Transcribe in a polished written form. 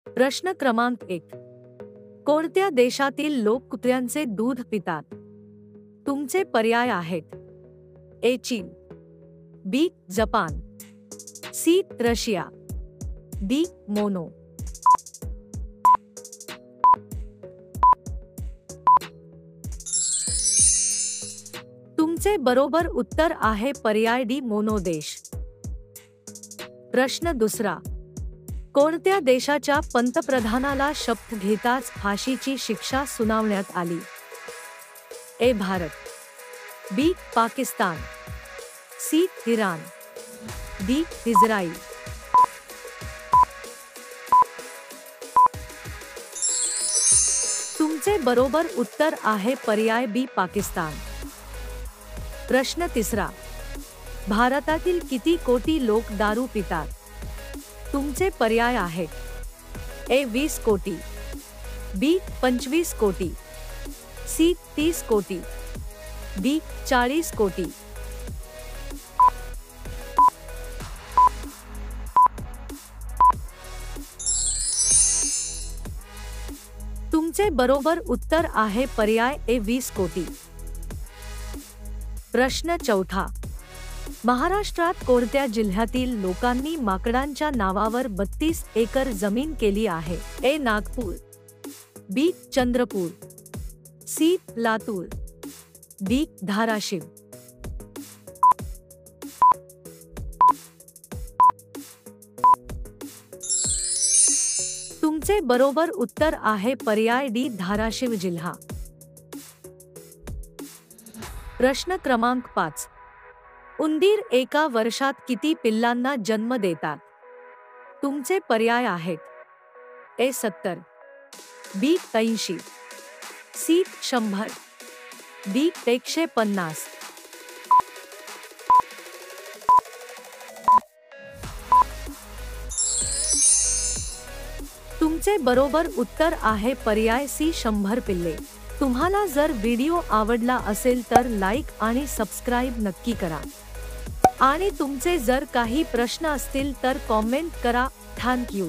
प्रश्न क्रमांक 1. कोणत्या देशातील लोक कुत्र्यांचे दूध पितात? तुमचे पर्याय आहेत: ए. चीन, B. Japan, C. Russia, D. मोनो. तुमचे बरोबर उत्तर आहे पर्याय डी. मोनो देश. प्रश्न दुसरा. कोणत्या देशाच्या पंतप्रधानाला शपथ घेताच फाशीची शिक्षा सुनावण्यात आली? A. Bharat, B. Pakistan, C. Iran, D. Israel. तुमचे बरोबर उत्तर आहे पर्याय बी. पाकिस्तान. प्रश्न तिसरा. भारतातील किती कोटी लोक दारू पितात? तुमचे पर्याय आहेत: ए. 20 कोटी, बी. 25 कोटी, सी. 30 कोटी, डी. 40 कोटी. तुमचे बरोबर उत्तर आहे पर्याय ए. 20 कोटी. प्रश्न चौथा. महाराष्ट्रात कोणत्या जिल्ह्यातील लोकांनी माकडांच्या नावावर 32 एकर जमीन केली आहे? ए. नागपूर, बी. चंद्रपूर, सी. लातूर, डी. धाराशिव. तुमचे बरोबर उत्तर आहे पर्याय डी. धाराशिव जिल्हा. प्रश्न क्रमांक 5. उंदीर एका वर्षात किती पिल्लांना जन्म देतात? तुमचे पर्याय आहेत: ए. 70, बी. 80, सी. 100, डी. 150. तुमचे बरोबर उत्तर आहे पर्याय सी. 100 पिल्ले. तुम्हाला जर व्हिडिओ आवडला असेल तर लाईक आणि सबस्क्राईब नक्की करा. आणि तुमचे जर काही प्रश्न असतील तर कॉमेंट करा. Thank you.